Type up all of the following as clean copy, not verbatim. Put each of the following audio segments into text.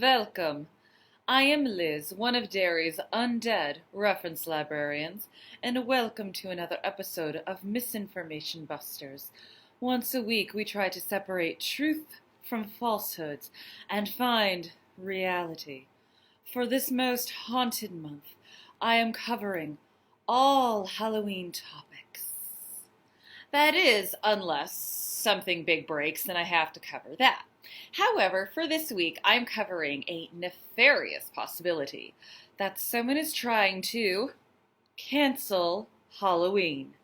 Welcome. I am Liz, one of Derry's undead reference librarians, and welcome to another episode of Misinformation Busters. Once a week, we try to separate truth from falsehoods and find reality. For this most haunted month, I am covering all Halloween topics. That is, unless something big breaks, then I have to cover that. However, for this week, I'm covering a nefarious possibility that someone is trying to cancel Halloween.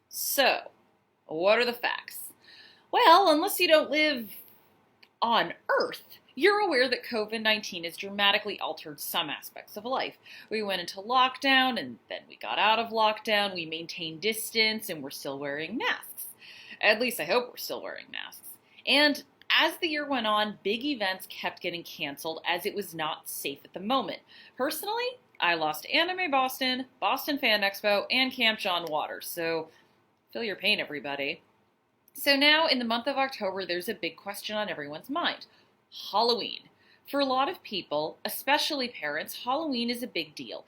So, what are the facts? Well, unless you don't live on Earth, you're aware that COVID-19 has dramatically altered some aspects of life. We went into lockdown, and then we got out of lockdown, we maintained distance, and we're still wearing masks. At least I hope we're still wearing masks. And as the year went on, big events kept getting canceled as it was not safe at the moment. Personally, I lost Anime Boston, Boston Fan Expo, and Camp John Waters, so feel your pain, everybody. So now, in the month of October, there's a big question on everyone's mind. Halloween. For a lot of people, especially parents, Halloween is a big deal.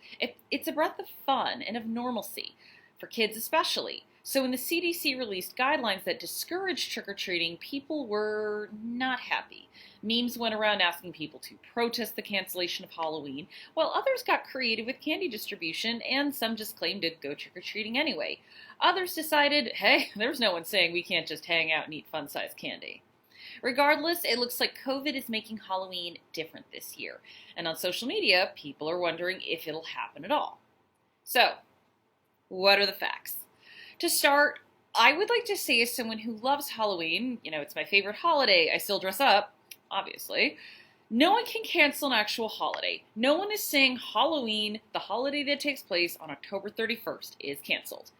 It's a breath of fun and of normalcy, for kids especially. So when the CDC released guidelines that discouraged trick-or-treating, people were not happy. Memes went around asking people to protest the cancellation of Halloween, while others got creative with candy distribution, and some just claimed to go trick-or-treating anyway. Others decided, hey, there's no one saying we can't just hang out and eat fun-sized candy. Regardless, it looks like COVID is making Halloween different this year, and on social media, people are wondering if it'll happen at all. So, what are the facts? To start, I would like to say, as someone who loves Halloween, it's my favorite holiday, I still dress up, obviously, no one can cancel an actual holiday. No one is saying Halloween, the holiday that takes place on October 31st, is canceled.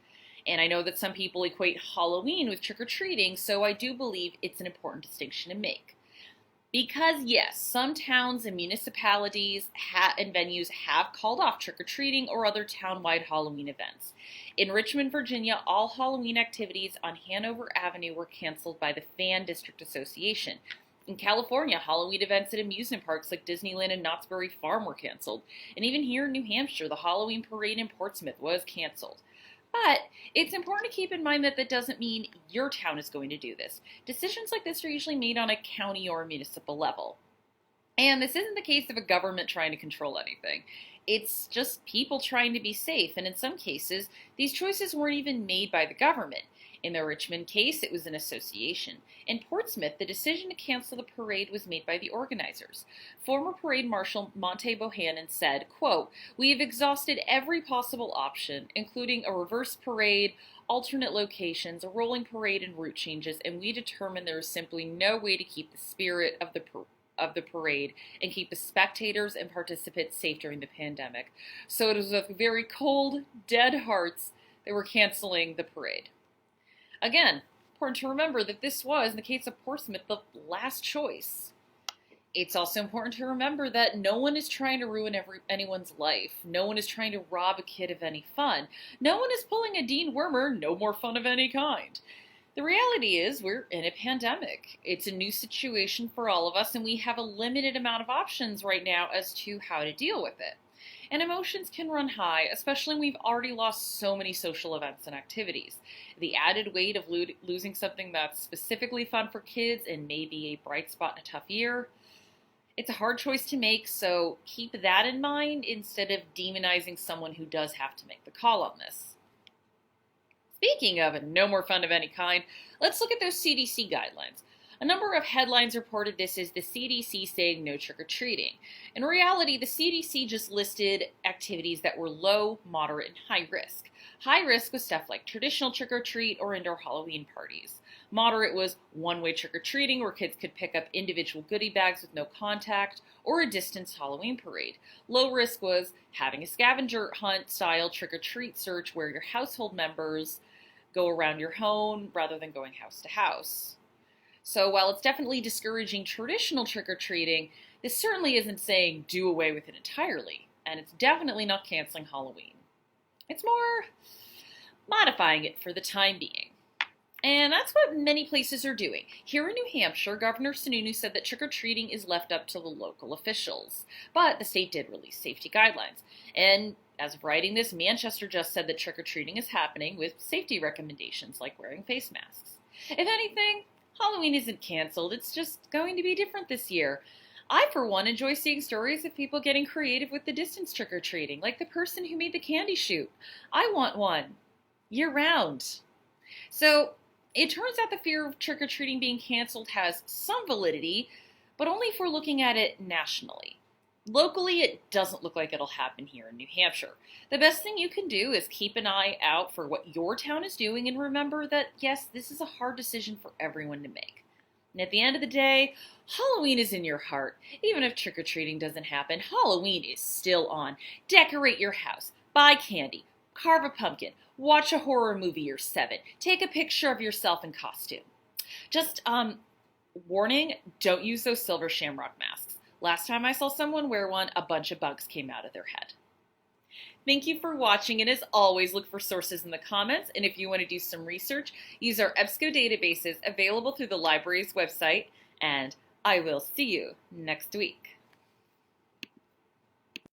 And I know that some people equate Halloween with trick-or-treating, so I do believe it's an important distinction to make. Because yes, some towns and municipalities and venues have called off trick-or-treating or other town-wide Halloween events. In Richmond, Virginia, all Halloween activities on Hanover Avenue were canceled by the Fan District Association. In California, Halloween events at amusement parks like Disneyland and Knott's Berry Farm were canceled. And even here in New Hampshire, the Halloween parade in Portsmouth was canceled. But it's important to keep in mind that doesn't mean your town is going to do this. Decisions like this are usually made on a county or a municipal level. And this isn't the case of a government trying to control anything. It's just people trying to be safe, and in some cases, these choices weren't even made by the government. In the Richmond case, it was an association. In Portsmouth, the decision to cancel the parade was made by the organizers. Former parade marshal Monte Bohannon said, quote, "We have exhausted every possible option, including a reverse parade, alternate locations, a rolling parade, and route changes, and we determined there is simply no way to keep the spirit of the parade and keep the spectators and participants safe during the pandemic. So it was with very cold, dead hearts that we're canceling the parade." Again, important to remember that this was, in the case of Portsmouth, the last choice. It's also important to remember that no one is trying to ruin anyone's life. No one is trying to rob a kid of any fun. No one is pulling a Dean Wormer, no more fun of any kind. The reality is we're in a pandemic. It's a new situation for all of us, and we have a limited amount of options right now as to how to deal with it. And emotions can run high, especially when we've already lost so many social events and activities. The added weight of losing something that's specifically fun for kids and maybe a bright spot in a tough year, it's a hard choice to make, so keep that in mind instead of demonizing someone who does have to make the call on this. Speaking of no more fun of any kind, let's look at those CDC guidelines. A number of headlines reported this as the CDC saying no trick-or-treating. In reality, the CDC just listed activities that were low, moderate, and high risk. High risk was stuff like traditional trick-or-treat or indoor Halloween parties. Moderate was one-way trick-or-treating where kids could pick up individual goodie bags with no contact, or a distanced Halloween parade. Low risk was having a scavenger hunt style trick-or-treat search where your household members go around your home rather than going house to house. So while it's definitely discouraging traditional trick-or-treating, this certainly isn't saying do away with it entirely, and it's definitely not canceling Halloween. It's more modifying it for the time being. And that's what many places are doing. Here in New Hampshire, Governor Sununu said that trick-or-treating is left up to the local officials. But the state did release safety guidelines. And as of writing this, Manchester just said that trick-or-treating is happening with safety recommendations like wearing face masks. If anything, Halloween isn't canceled. It's just going to be different this year. I, for one, enjoy seeing stories of people getting creative with the distance trick-or-treating, like the person who made the candy chute. I want one. Year-round. So, it turns out the fear of trick-or-treating being canceled has some validity, but only if we're looking at it nationally. Locally, it doesn't look like it'll happen here in New Hampshire. The best thing you can do is keep an eye out for what your town is doing and remember that, yes, this is a hard decision for everyone to make. And at the end of the day, Halloween is in your heart. Even if trick-or-treating doesn't happen, Halloween is still on. Decorate your house, buy candy, carve a pumpkin, watch a horror movie or 7, take a picture of yourself in costume. Just, warning, don't use those silver shamrock masks. Last time I saw someone wear one, a bunch of bugs came out of their head. Thank you for watching, and as always, look for sources in the comments, and if you want to do some research, use our EBSCO databases available through the library's website, and I will see you next week.